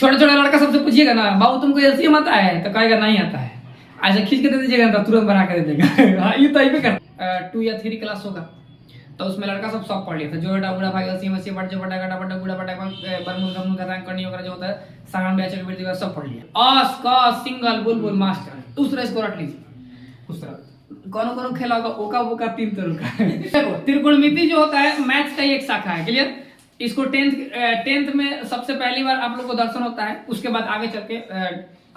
छोटा छोटा लड़का सबसे पूछिएगा ना, बाबू तुमको एलसीएम आता है, तो कहेगा नहीं आता है। ऐसे खींच के दे दीजिएगा तो तुरंत बना के दे देगा। हाँ, ये तो यही पे करता। 2 या 3 क्लास होगा तो उसमें लड़का सब पढ़ लिया था, जो बड़ा भाई एलसीएम से बट जो बटा घटा बटा गुड़ा बटा बरमूल गमूल का रंग करनी वगैरह जो होता है सागान बैच के बेटी सब पढ़ लिया। अस क सिंगल बुलबुल मास्टर उस तरह इसको रट लीजिए। उस तरह कौन खेला होगा ओका बोका 3 तरह का। देखो त्रिकोणमिति जो होता है मैथ्स का ही एक शाखा है, क्लियर। इसको 10th में सबसे पहली बार आप लोग को दर्शन होता है, उसके बाद आगे चल के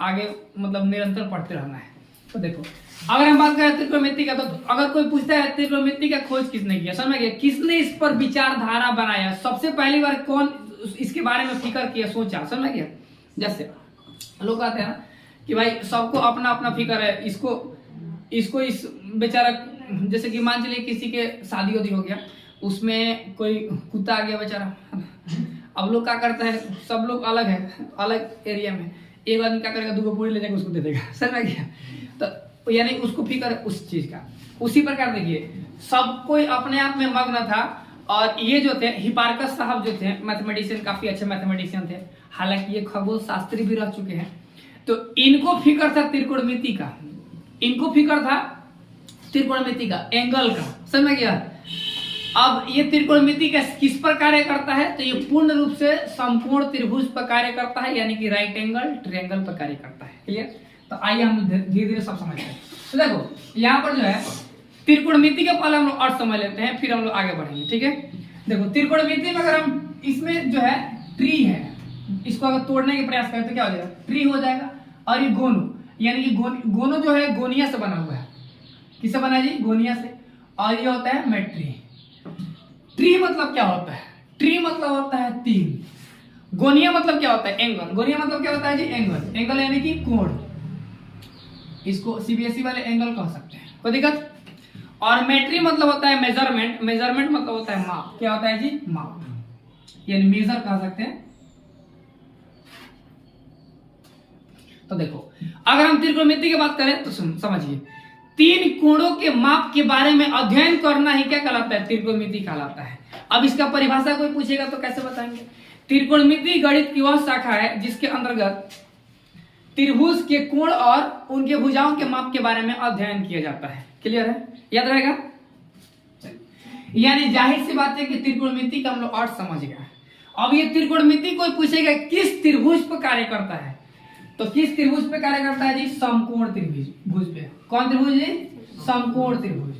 आगे मतलब निरंतर पढ़ते रहना है। तो देखो अगर हम बात करें त्रिकोणमिति का, तो अगर कोई पूछता है त्रिकोणमिति का खोज किसने किया, समझ गए, किसने इस पर विचारधारा बनाया, सबसे पहली बार कौन इसके बारे में फिक्र किया, सोचा, समझ गया। जैसे लोग कहते हैं ना कि भाई सबको अपना अपना फिक्र है, इसको इस बेचारा, जैसे कि मान चलिए किसी के शादी वादी हो गया, उसमें कोई कुत्ता आ गया बेचारा। अब लोग क्या करता है, सब लोग अलग है, अलग एरिया में, एक आदमी क्या करेगा, 2 पूरी ले जाकर उसको दे देगा, समझ गया। तो यानी उसको फिक्र है उस चीज का। उसी प्रकार देखिए सब कोई अपने आप में मग्न था, और ये जो थे हिपार्कस साहब जो थे मैथमेटिशियन, काफी अच्छे मैथमेटिशियन थे, हालांकि ये खगोल शास्त्री भी रह चुके हैं। तो इनको फिक्र था त्रिकोणमिति का, इनको फिक्र था त्रिकोणमिति का, एंगल का, समझ गया। अब ये त्रिकोणमिति का किस पर कार्य करता है, तो ये पूर्ण रूप से समकोण त्रिभुज पर कार्य करता है, यानी कि राइट एंगल ट्रायंगल पर कार्य करता है, क्लियर। तो आइए हम धीरे धीरे सब समझते हैं। तो देखो यहाँ पर जो है त्रिकोणमिति का पहले हम लोग अर्थ समझ लेते हैं, फिर हम लोग आगे बढ़ेंगे, ठीक है। देखो त्रिकोणमिति में अगर हम इसमें जो है ट्री है, इसको अगर तोड़ने के प्रयास करें तो क्या हो जाएगा, ट्री हो जाएगा। और ये गोनो, यानी कि गोनो जो है गोनिया से बना हुआ है, किससे बना है जी, गोनिया से। और ये होता है मेट्री। ट्री मतलब क्या होता है, ट्री मतलब होता है 3। गोनिया मतलब क्या होता है, एंगल। गोनिया मतलब क्या होता है जी, एंगल। एंगल यानी कि कोण, इसको सीबीएसई वाले एंगल कह सकते हैं, कोई दिक्कत। और मेट्री मतलब होता है मेजरमेंट। मेजरमेंट मतलब होता है माप। क्या होता है जी, माप, यानी मेजर कह सकते हैं। तो देखो अगर हम त्रिकोणमिति की बात करें तो समझिए 3 कोणों के माप के बारे में अध्ययन करना ही क्या कहलाता है, त्रिकोणमिति कहलाता है। अब इसका परिभाषा कोई पूछेगा तो कैसे बताएंगे। त्रिकोणमिति गणित की वह शाखा है जिसके अंतर्गत त्रिभुज के कोण और उनके भुजाओं के माप के बारे में अध्ययन किया जाता है, क्लियर है, याद रहेगा। यानी जाहिर सी बात है कि त्रिकोणमिति का हम लोग अर्थ समझ गए। अब ये त्रिकोणमिति कोई पूछेगा किस त्रिभुज पर कार्य करता है, तो किस त्रिभुज पे कार्य करता है जी, समकोण त्रिभुज पे। कौन त्रिभुज जी, समकोण त्रिभुज।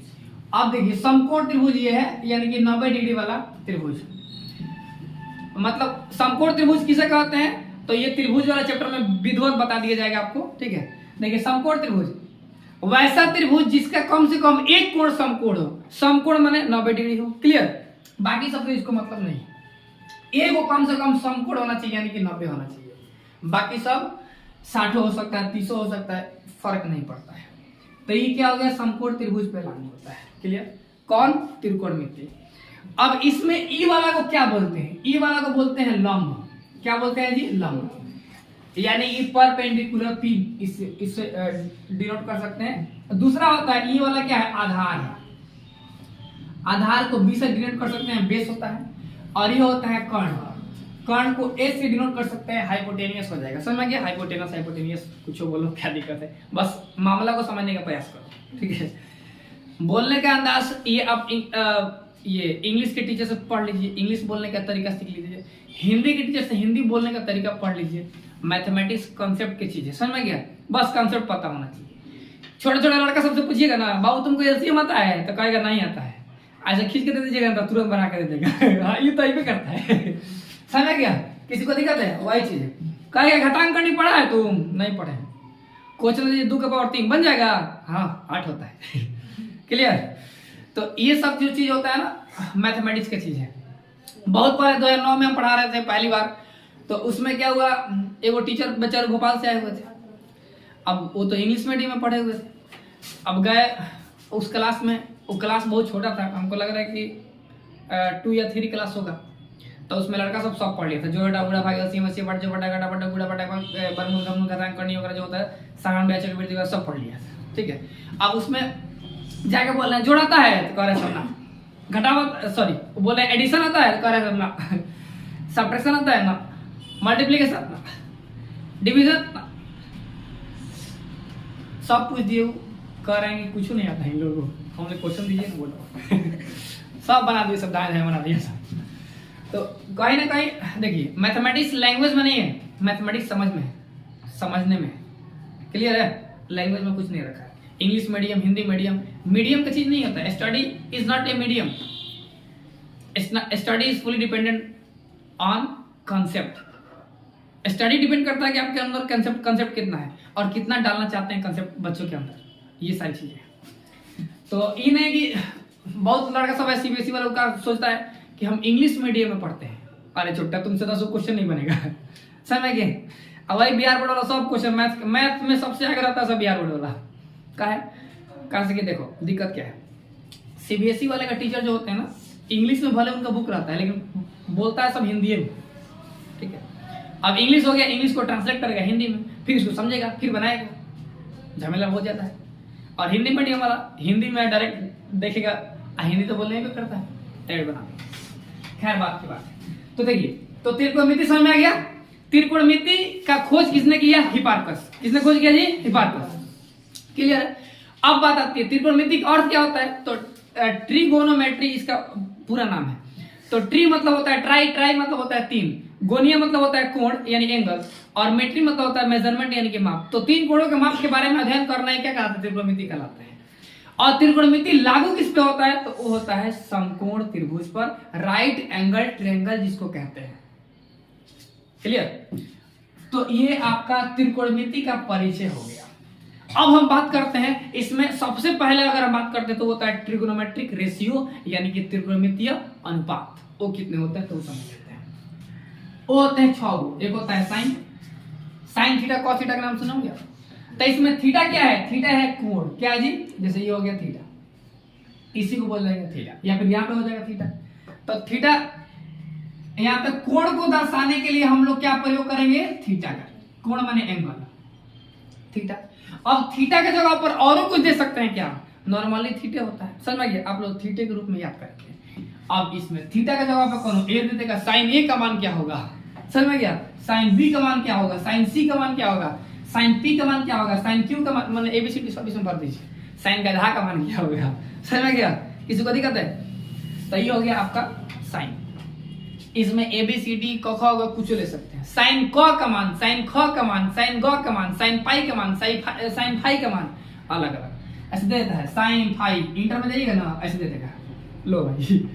अब देखिए समकोण त्रिभुज ये है, यानी कि 90 डिग्री वाला त्रिभुज। मतलब समकोण त्रिभुज किसे कहते हैं, तो ये त्रिभुज वाला चैप्टर में विधिवत बता दिया जाएगा आपको, ठीक है। देखिए समकोण त्रिभुज वैसा त्रिभुज जिसका कम से कम एक कोण समकोण हो। समकोण माने 90 डिग्री हो, क्लियर। बाकी सब तो इसको मतलब नहीं, एक कम से कम समकोण होना चाहिए, यानी कि 90 होना चाहिए। बाकी सब 60 हो सकता है, 30 हो सकता है, फर्क नहीं पड़ता है। तो ये क्या हो गया, समकोण त्रिभुज पे लागू होता है, क्लियर। कौन, त्रिकोणमिति। अब इसमें ई वाला को क्या बोलते हैं, ई वाला को बोलते हैं लंब। क्या बोलते हैं जी, लंब। यानी कि परपेंडिकुलर पी, इससे डिनोट कर सकते हैं। दूसरा होता है ई वाला, क्या है, आधार। आधार को बी से डिनोट कर सकते हैं, बेस होता है। और ये होता है कर्ण। कर्ण को ए से डिनोट कर सकते हैं, हाइपोटेनियस हो जाएगा। समझ गया, हाइपोटेनस हाइपोटेनियस कुछ बोलो, क्या दिक्कत है, बस मामला को समझने का प्रयास करो, ठीक है। बोलने का अंदाज ये आप ये इंग्लिश के टीचर से पढ़ लीजिए, इंग्लिश बोलने का तरीका सीख लीजिए। हिंदी के टीचर से हिंदी बोलने का तरीका पढ़ लीजिए। मैथमेटिक्स कॉन्सेप्ट की चीजें समझ गया, बस कॉन्सेप्ट पता होना चाहिए। छोटा छोटा लड़का सबसे पूछिएगा ना, बाबू तुमको एलसीएम आता है, तो कहेगा नहीं आता है। ऐसे खींच के दे दीजिएगा तो तुरंत बना के दे देगा। हाँ, ये तो यही पे करता है, समझ गया। किसी को दिक्कत है, वही चीज है। कहेगा घटांकनी पढ़ा है तुम, नहीं पढ़े। क्वेश्चन दीजिए 2 का पावर 3 बन जाएगा, हाँ 8 होता है, क्लियर। तो ये सब जो चीज होता है ना मैथमेटिक्स की चीज है। बहुत पहले 2009 में हम पढ़ा रहे थे पहली बार, तो उसमें क्या हुआ, एगो टीचर बेचारे भोपाल से आए हुए थे। अब वो तो इंग्लिश मीडियम में पढ़े हुए थे। अब गए उस क्लास में, वो क्लास बहुत छोटा था, हमको लग रहा है कि 2 या 3 क्लास होगा। तो उसमें लड़का सब पढ़ लिया था, जो बड़ा भाई एलसीएम से बट जो बटा घटा बटा गुड़ा बटा बरमूल गमूल का रंग करनी वगैरह जो होता है सागान बैच के बेटी सब पढ़ लिया था, ठीक है। अब उसमें जाके बोल रहे हैं जोड़ आता है, तो कह रहे सबना, घटाव सॉरी बोल रहे एडिशन आता है, तो कह रहे सबना, सब्ट्रैक्शन आता है ना, मल्टीप्लिकेशन ना, डिवीजन सब पूछ दिए, कह रहे हैं कि कुछ नहीं आता इन लोगों को, हमने क्वेश्चन दिए ना बोलो सब बना दिए, सब दाएं दाएं बना दिए सब। तो कहीं ना कहीं देखिए मैथमेटिक्स लैंग्वेज में नहीं है, मैथमेटिक्स समझ में है, समझने में। क्लियर है? लैंग्वेज में कुछ नहीं रखा है। English medium, Hindi medium, medium का चीज नहीं होता है। Study is not a medium, study is fully dependent on concept. Study depend करता है कि आपके अंदर कंसेप्ट कितना है और कितना डालना चाहते हैं कंसेप्ट बच्चों के अंदर, ये सारी चीजें। तो ये नहीं कि बहुत लड़का सब है सीबीएसई वालों का सोचता है कि हम इंग्लिश मीडियम में पढ़ते हैं, अरे छोटा तुमसे 10 क्वेश्चन नहीं बनेगा समझ गए? अब वही बिहार बोर्ड वाला सब क्वेश्चन मैथ में सबसे आगे रहता है, सब बिहार बोर्ड वाला का है। कहा से कि देखो दिक्कत क्या है, सीबीएसई वाले का टीचर जो होते हैं ना, इंग्लिश में भले उनका बुक रहता है लेकिन बोलता है सब हिंदी में, ठीक है? अब इंग्लिश हो गया, इंग्लिश को ट्रांसलेट करेगा हिंदी में, फिर इसको समझेगा, फिर बनाएगा, झमेला हो जाता है। और हिंदी मीडियम वाला हिंदी में डायरेक्ट देखेगा, हिंदी तो बोलने भी करता है, डायरेक्ट बना। खैर बात की बात है। तो देखिए, तो त्रिकोणमिति समझ में आ गया। त्रिकोणमिति का खोज किसने किया? हिपार्कस। किसने खोज किया जी? हिपार्कस। क्लियर है? अब बात आती है त्रिकोणमिति का अर्थ क्या होता है। तो ट्रिगोनोमेट्री इसका पूरा नाम है। तो ट्री मतलब होता है ट्राई, ट्राई मतलब होता है तीन, गोनिया मतलब होता है कोण यानी एंगल, और मेट्री मतलब होता है मेजरमेंट यानी कि माप। तो तीन कोणों के माप के बारे में अध्ययन करना है, क्या कहते हैं? त्रिकोणमिति कहलाता है। और त्रिकोणमिति लागू किस पे होता है? तो वो होता है समकोण त्रिभुज पर, राइट एंगल ट्रायंगल जिसको कहते हैं। क्लियर? तो ये आपका त्रिकोणमिति का परिचय हो गया। अब हम बात करते हैं इसमें सबसे पहले अगर हम बात करते हैं तो होता है ट्रिगोनोमेट्रिक रेशियो यानी कि त्रिकोणमितीय अनुपात। वो कितने होते हैं तो समझ लेते हैं। वो होते हैं 6 गो। एक होता है साइन थीटा कॉस थीटा का नाम सुना होगा। तो इसमें थीटा क्या है? थीटा है कोण। क्या जी? जैसे ये हो गया थीटा, इसी को बोल जाएगा थीटा, या फिर यहाँ पे हो जाएगा थीटा। तो थीटा यहाँ पे कोण को दर्शाने के लिए हम लोग क्या प्रयोग करेंगे? थीटा का। कोण माने एंगल, थीटा। अब थीटा के जगह पर और कुछ दे सकते हैं क्या? नॉर्मली थीटे होता है, समझ में गया? आप लोग थीटे के रूप में याद करेंगे। अब इसमें थीटा के जगह पर कौन ए दे देगा, साइन ए का मान क्या होगा? समझ में गया? साइन बी का मान क्या होगा? साइन सी का मान क्या होगा? साइन पी का मान क्या होगा? साइन क्यू का मान, मतलब एबीसीडी सब इसमें भर दीजिए। साइन गधा का मान क्या होगा? समझ में गया? किसी को दिक्कत है? तो ये हो गया आपका साइन। इसमें एबीसीडी क ख होगा, कुछ ले सकते हैं। साइन क का मान, साइन ख का मान, साइन ग का मान, साइन पाई का मान, साइन फाई का मान अलग अलग ऐसे दे देता है। साइन फाई इंटर में जाइएगा ना, ऐसे दे देगा। लो भाई,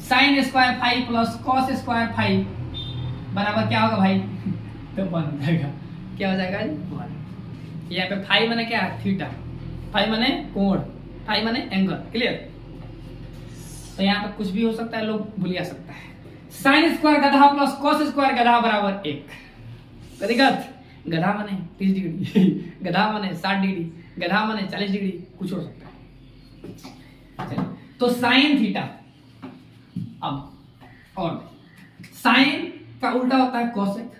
sine square phi plus cos square phi बराबर क्या होगा भाई? तो बन जाएगा, क्या हो जाएगा? यहाँ पे फाई माने क्या है? थीटा। फाई माने कोण, फाई माने एंगल। क्लियर? तो यहाँ पे कुछ भी हो सकता है, लोग भूलिया सकता है। साइन स्क्वायर गधा प्लस कॉस स्क्वायर गधा बराबर 1। दिक्कत? गधा माने 30 डिग्री, गधा माने 60 डिग्री, गधा माने 40 डिग्री, कुछ हो सकता है। तो साइन थीटा। अब और साइन का उल्टा होता है cosec.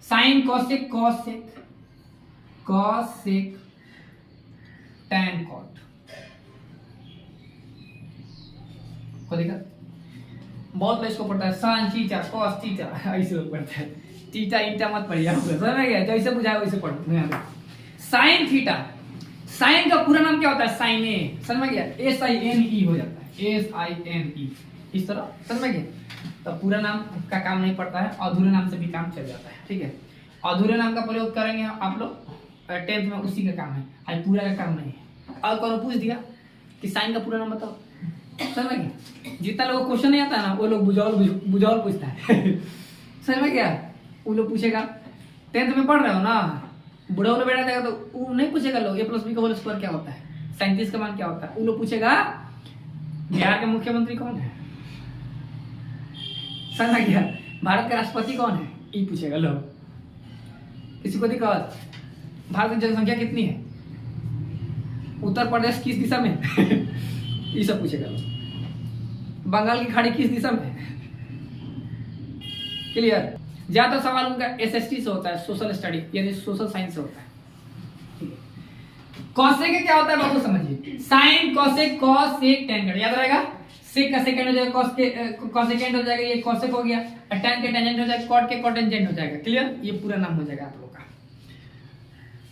Sine cosec, cosec cosec tan cot. को दिक्कत? बहुत लोग इसको पढ़ता है साइन थीटा कॉस थीटा, ऐसे लोग पढ़ते हैं। थीटा ईटा मत पढ़िए, समझ में गया? जैसे बुझाए वैसे पढ़ो। साइन थीटा, साइन का पूरा नाम क्या होता है? साइन ए। समझ में गया? SINE हो जाता है, SINE इस तरह। समझ में गया? तो पूरा नाम का काम नहीं पड़ता है, अधूरे नाम से भी काम चल जाता है। ठीक है? अधूरे नाम का प्रयोग करेंगे आप लोग 10th में, उसी का काम है, आज पूरा का काम नहीं है। और कौन पूछ दिया कि साइन का पूरा नाम बताओ, समझ में गया? जितना लोगों को क्वेश्चन नहीं आता है ना, वो लोग बुझाओल पूछता है समझ में गया? वो लोग पूछेगा 10th में पढ़ रहे हो ना, बुढ़ा वाला बैठा जाएगा तो वो नहीं पूछेगा लोग a+b का होल स्क्वायर क्या होता है, 37 का मान क्या होता है। वो लोग पूछेगा बिहार के मुख्यमंत्री कौन है, समझ में गया? भारत का राष्ट्रपति कौन है, ये पूछेगा लोग। किसी को दिक्कत? भारत की जनसंख्या कितनी है, उत्तर प्रदेश किस दिशा में ये सब पूछेगा लोग। बंगाल की खाड़ी किस दिशा में है। क्लियर? ज्यादा सवाल उनका SST से होता है, सोशल स्टडी यानी सोशल साइंस से होता है। कॉसेक क्या होता है बाबू समझिए, sine cosec cos sec tan याद रहेगा। सेक का सेकंड हो जाएगा, कॉसेकेंड हो जाएगा, ये कॉसेक हो गया, और tan के टेंजेंट हो जाएगा, कॉट के कॉटेंजेंट हो जाएगा। क्लियर? ये पूरा नाम हो जाएगा आप लोग का।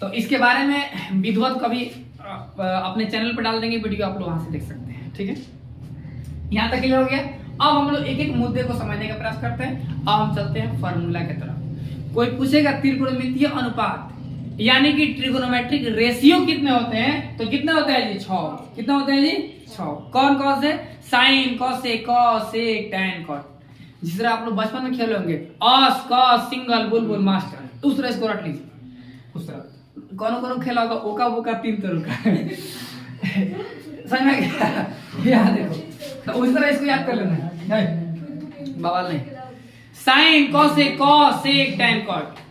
तो इसके बारे में विधिवत कभी अपने चैनल पर डाल देंगे वीडियो, आप लोग वहां से देख सकते हैं। ठीक है, यहाँ तक क्लियर हो गया। अब हम लोग एक एक मुद्दे को समझने का प्रयास करते हैं। अब हम चलते हैं फार्मूला की तरफ। कोई पूछेगा त्रिकोणमितीय अनुपात यानी कि ट्रिगोनोमेट्रिक रेशियो कितने होते हैं, तो कितने होते हैं जी? 6। कितने होते हैं जी? 6। कौन कौन से? Sine, cosec, cosec, tan, cot. जिस तरह आप लोग बचपन में खेले होंगे, ऑस, कॉस, सिंगल, बुलबुल, मास्टर, उस तरह इसको रट लीजिए। उस तरह कौन खेला होगा? ओका बोका 3 तरह का समझ में गया? याद देखो, तो उस तरह इसको याद कर लेना है, बवाल नहीं। Sine, cosec, cosec, tan, cot.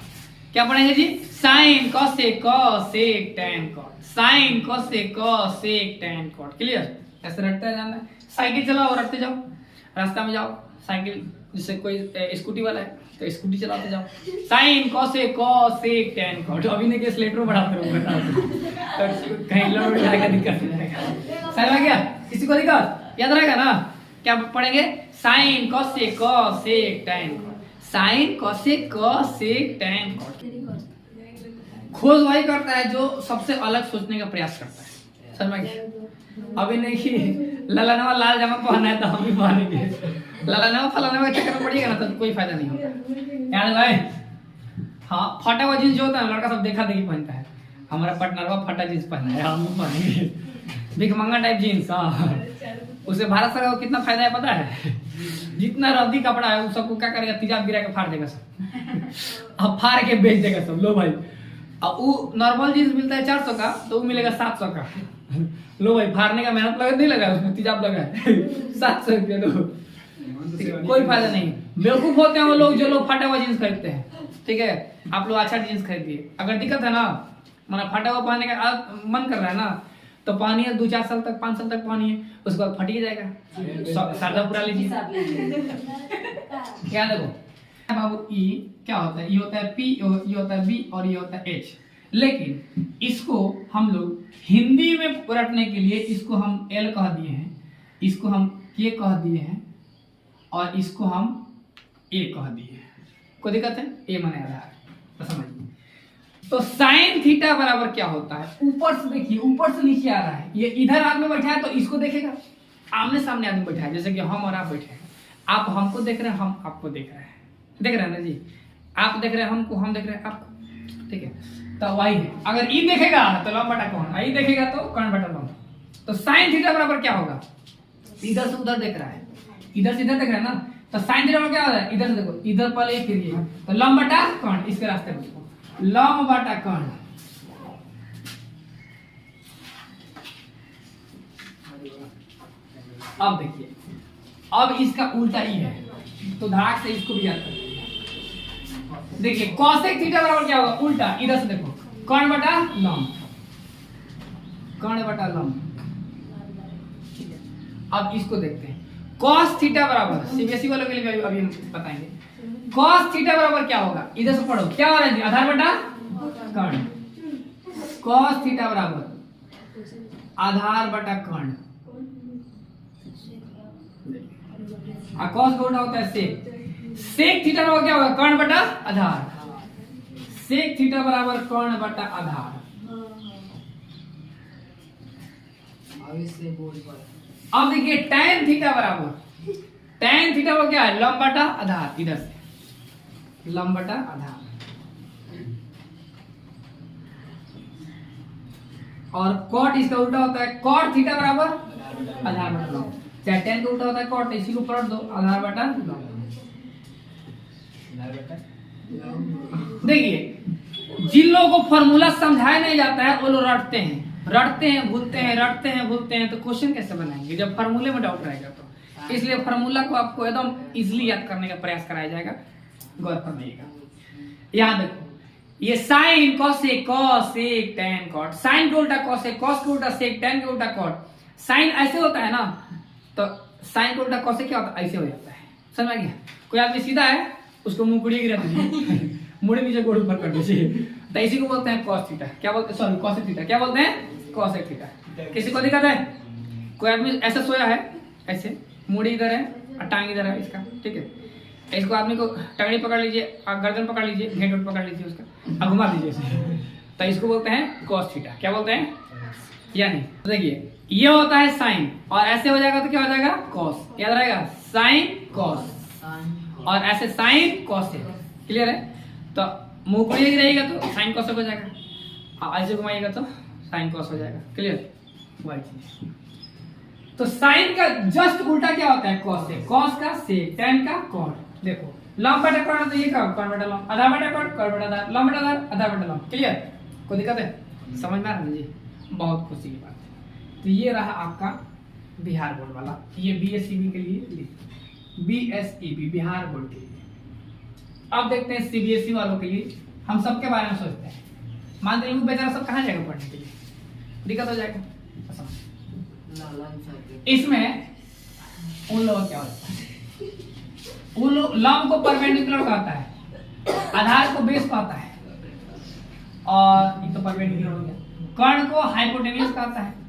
क्या पढ़ेंगे जी? Sine, cosec, cosec, tan, cot. Sine, cosec, cosec, tan, cot. Clear? ऐसे रटते जाना है। साइकिल चलाओ, रटते जाओ, रास्ता में जाओ, साइकिल जिससे कोई स्कूटी वाला है तो स्कूटी चलाते जाओ। Sine, cosec, cosec, tan, cot. अभी नहीं, स्लेटर बढ़ाते रहो तो कहीं लोड जाएगा, दिक्कत हो जाएगा। समझ में गया? किसी को दिक्कत? याद रहेगा ना? क्या पढ़ेंगे? Sine, cosec, cosec, tan, cot. Sine, cosec, cosec, tan, cot. खोज वही करता है जो सबसे अलग सोचने का प्रयास करता है। समझ में गया? अभी नहीं कि ललनवा लाल जामा पहना है तो हम भी पहनेंगे, ललनवा फलानवा के चक्कर में पड़िएगा ना तो कोई फायदा नहीं होगा। याद भाई? हाँ, फटा हुआ जींस जो होता है लड़का सब देखा देखी पहनता है। हमारा पटनरवा फटा जींस पहना है, हम पहनेंगे भिखमंगा टाइप जींस। हाँ, उसे भारत सरकार को कितना फायदा है पता है? जितना रद्दी कपड़ा है वो सबको क्या करेगा? तेजाब गिरा के फाड़ देगा सब। अब फाड़ के बेच देगा सब। लो भाई, अब वो नॉर्मल जींस मिलता है 400 का, तो वो मिलेगा 700 का। लो भाई, फाड़ने का मेहनत लगा नहीं लगा, उसमें तेजाब लगा है 700 रुपया। लो, कोई फायदा नहीं। बेवकूफ होते हैं वो लोग जो लोग फटा हुआ जींस खरीदते हैं। ठीक है, आप लोग अच्छा जींस खरीदिए। अगर दिक्कत है ना, माना फटा हुआ पहनने का मन कर रहा है ना, तो पानी 2-4 साल तक, 5 साल तक पानी है, उसके बाद फट ही जाएगा। सादा पूरा लीजिए। क्या देखो बाबू, ई क्या होता है? ये होता है पी, ये होता है बी, और ये होता है एच। लेकिन इसको हम लोग हिंदी में रटने के लिए इसको हम एल कह दिए हैं, इसको हम के कह दिए हैं, और इसको हम ए कह दिए हैं। कोई दिक्कत है? ए माने आधार, तो समझिए। तो साइन थीटा बराबर क्या होता है? ऊपर से देखिए, ऊपर से नीचे आ रहा है। ये इधर आदमी बैठा है तो इसको देखेगा, आमने सामने आदमी बैठा है, जैसे कि हम और आप बैठे हैं। आप हमको देख रहे हैं, हम आपको देख रहे हैं। देख रहे हैं ना जी? आप देख रहे हैं हमको, हम देख रहे हैं आपको। ठीक है, तो वही है। अगर ई देखेगा तो लंब बटा कौन, ई देखेगा तो कौन बटा लंब। तो साइन थीटा बराबर क्या होगा? इधर से उधर देख रहा है, इधर से इधर देख रहा है ना, तो साइन थीटा क्या होगा? इधर से देखो, इधर पहले फिर ये, तो लंब बटा कौन, इसके रास्ते में लंब बटा कौन। अब देखिए, अब इसका उल्टा ई है, तो धाक से इसको भी याद करें। देखिए कॉसेक थीटा बराबर क्या होगा? उल्टा, इधर से देखो, कौन बटा लंब, कौन बटा लंब। ठीक है, अब इसको देखते हैं। कॉस थीटा बराबर, सीबीएसई वालों के लिए अभी हम बताएंगे। कॉस थीटा बराबर क्या होगा? इधर से पढ़ो, क्या हो रहा है जी? आधार बटा कर्ण। कॉस थीटा बराबर आधार बटा कर्ण, और कॉस का उल्टा होता है सेक। सेक थीटा बराबर क्या होगा? कर्ण बटा आधार। सेक थीटा बराबर कर्ण बटा आधार। अब देखिए tan थीटा बराबर, tan थीटा वो क्या है? लंब बटा आधार, इधर से लंब बटा आधार। और कॉट इसका उल्टा होता है, कॉट थीटा बराबर आधार बटा लंब। चाहे tan का उल्टा होता है कॉट, इसी को पलट दो, आधार बटा लंब। देखिए जिन लोगों को फॉर्मूला समझाया नहीं जाता है वो लोग रटते हैं भूलते हैं, तो क्वेश्चन कैसे बनाएंगे जब फॉर्मूले में डाउट रहेगा? तो इसलिए फॉर्मूला को आपको एकदम इजीली याद करने का प्रयास कराया जाएगा, गौर करइएगा। यहाँ देखो, ये sine, cosec, cosec, tan, cot. Sine के उल्टा कॉसेक, कॉस के उल्टा सेक, टैन के उल्टा कॉट। साइन ऐसे होता है ना, तो साइन के उल्टा कॉसेक क्या होता है? ऐसे हो जाता है। समझ में गया? कोई आदमी सीधा है, उसको मुंह कुड़िए गिरा दीजिए, मुड़े नीचे गोड़ ऊपर कर दीजिए, तो इसी को बोलते हैं कॉस थीटा। क्या बोलते हैं? Sorry, cosec theta. क्या बोलते हैं? Cosec theta. किसी को दिक्कत है? कोई आदमी ऐसे सोया है, ऐसे मुड़ी इधर है और टांग इधर है इसका, ठीक है। इसको आदमी को टंगड़ी पकड़ लीजिए, गर्दन पकड़ लीजिए, घेंट वेंट पकड़ लीजिए उसका और घुमा दीजिए इसे, तो इसको बोलते हैं कॉस थीटा। क्या बोलते हैं? यानी तो देखिए ये होता है साइन, और ऐसे हो जाएगा तो क्या हो जाएगा? कॉस। याद रहेगा, साइन कॉस, और ऐसे साइन कॉस। क्लियर है? तो मुंह को यही रहेगा तो साइन कॉस हो जाएगा, और ऐसे घुमाइएगा तो साइन कॉस हो जाएगा। क्लियर? वही चीज। तो साइन का जस्ट उल्टा क्या होता है? कॉस से। कॉस का सेक, tan का कॉट। देखो लंब बटा कॉट तो ये क्या? कॉट बटा लंब, आधा बटा कॉट, कॉट बटा आधा, लंब बटा आधा, आधा बटा लंब। क्लियर? कोई दिक्कत है? समझ में आ रहा है जी? बहुत खुशी की बात है। तो ये रहा आपका बिहार बोर्ड वाला, ये बीएसईबी के लिए, बीएसईबी बिहार बोर्ड के लिए। अब देखते हैं सीबीएसई वालों के लिए, हम सबके बारे में सोचते हैं। मान लीजिए वो बेचारा सब कहाँ जाएगा पढ़ने के लिए? दिक्कत हो जाएगा। इसमें उन लोगों क्या होता है, उन लोग लंब को परपेंडिकुलर कहता है, आधार को बेस कहता है, और ये तो परपेंडिकुलर हो गया। कर्ण को हाइपोटेन्यूस कहता है,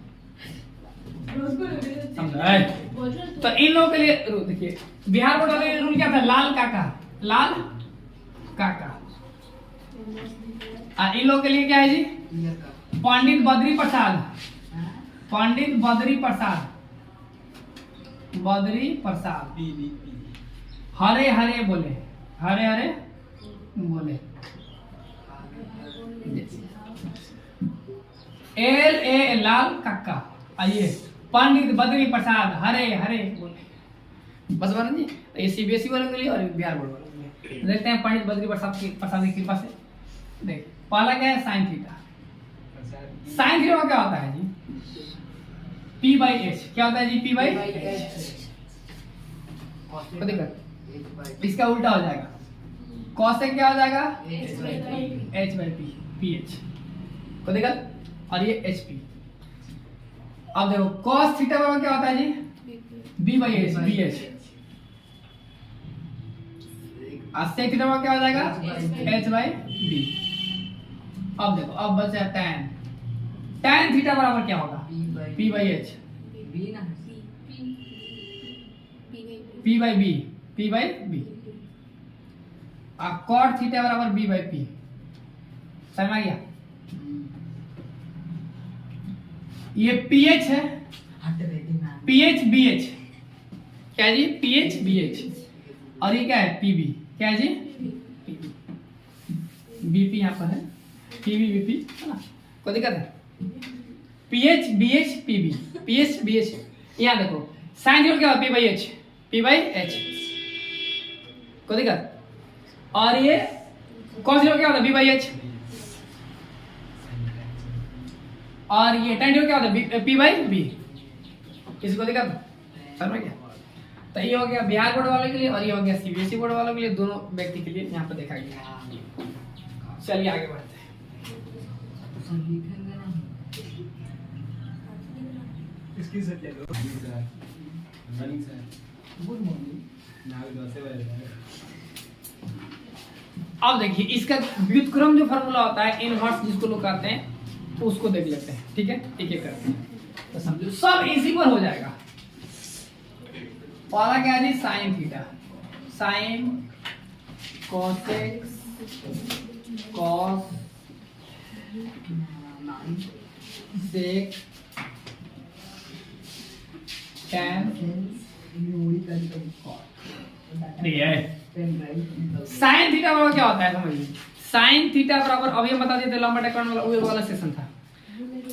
समझा? तो इन लोगों के लिए देखिए बिहार बोर्ड वाले रूल क्या था? लाल काका, लाल काका। इन लोगों के लिए क्या है जी? पंडित बद्री प्रसाद, पंडित बद्री प्रसाद, बद्री प्रसाद। हरे हरे बोले, हरे हरे बोले, एल ए लाल काका। आइए पंडित बद्री प्रसाद हरे हरे बोले, बस बना जी। तो ये सीबीएसई वालों के लिए और बिहार बोर्ड वालों के लिए। देखते हैं पंडित बद्री प्रसाद की कृपा से। देख पहला क्या है? Sine theta. साइन थीटा क्या होता है जी? P by H. क्या होता है जी? P by H. इसका उल्टा हो जाएगा, कॉसेक क्या हो जाएगा? H by P, PH। को देखा? और ये HP। अब देखो cos थीटा बराबर क्या होता है जी? B by H, BH। और sec थीटा बराबर क्या हो जाएगा? H by B। अब देखो अब बचा tan, tan थीटा बराबर क्या होगा? P by H, P by B, P by B। और cot थीटा बराबर B बाई P। समझ में आ गया? ये PH है, PH BH। क्या है जी? PH BH। और ये क्या है? PB। क्या है जी? BP यहाँ पर है, PB BP है ना? कोई दिक्कत है? PH BH PB, PH BH। यहाँ देखो साइन थीटा क्या होगा? P by H, P by H। कोई दिक्कत? और ये कॉस थीटा क्या होता है? B by H। और ये tan थीटा क्या होता है? P by B। किसी को दिक्कत? समझ गया? तो ये हो गया बिहार बोर्ड वाले के लिए, और ये हो गया सीबीएसई बोर्ड वालों के लिए। दोनों व्यक्ति के लिए यहाँ पर देखा गया। चलिए आगे बढ़ते हैं। इसकी से ले लो गुड मॉर्निंग। अब देखिए इसका व्युत्क्रम जो फार्मूला होता है, इनवर्स जिसको लोग कहते हैं, तो उसको देख लेते हैं। ठीक है, एक एक करते हैं तो समझो सब इसी पर हो जाएगा। पहला क्या है? Sine theta, sine cosec cos sec tan sine theta बराबर क्या होता है? समझिए साइन थीटा बराबर, अब ये बता देते लंब बटा कोण वाला वो वाला सेक्शन था,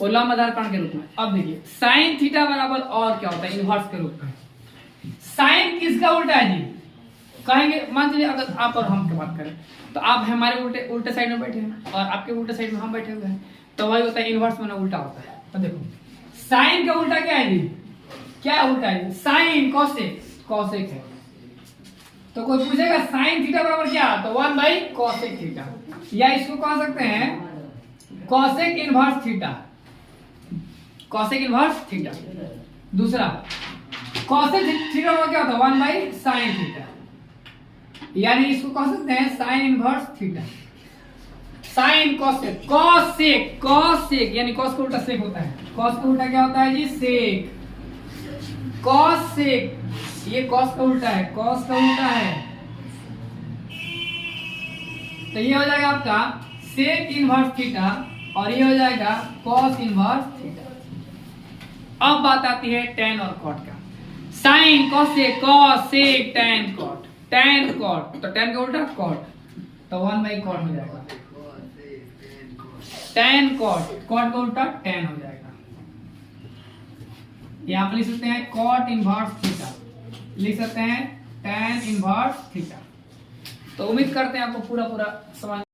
वो लंब आधार कोण के रूप में। अब देखिए साइन थीटा बराबर और क्या होता है? इनवर्स के रूप में। साइन किसका उल्टा है जी? कहेंगे मान लीजिए अगर आप और हम की बात करें तो आप हमारे उल्टे साइड में बैठे हैं और आपके उल्टे साइड में हम बैठे हुए हैं, तो वही होता है इनवर्स में उल्टा होता है। तो देखो साइन का उल्टा क्या है जी? क्या उल्टा है? साइन कोसेक, कोसेक है। तो कोई पूछेगा साइन थीटा बराबर क्या? तो 1 बाई कोसेक थीटा, या इसको कह सकते हैं cosec inverse theta, cosec inverse theta. दूसरा कोसेक थीटा बराबर क्या होता है? 1 बाई साइन थीटा, यानी इसको कह सकते हैं sine inverse theta. Sine cosec, cosec cosec यानी कॉस का उल्टा सेक होता है। कॉस का उल्टा क्या होता है जी? सेक। कोसेक ये कॉस का उल्टा है, कॉस का उल्टा है। तो ये हो जाएगा आपका सेक इनवर्स थीटा और ये हो जाएगा कॉस इनवर्स थीटा। अब बात आती है टेन और कॉट का। Sine cosec cosec tan cot, tan cot तो टेन का उल्टा कॉट, तो 1/कॉट हो जाएगा। टेन कॉट, कॉट का उल्टा टेन हो जाएगा। यहाँ पे लिख सकते हैं कॉट इनवर्स थीटा, लिख सकते हैं टेन इनवर्स थीटा। तो उम्मीद करते हैं आपको पूरा समझ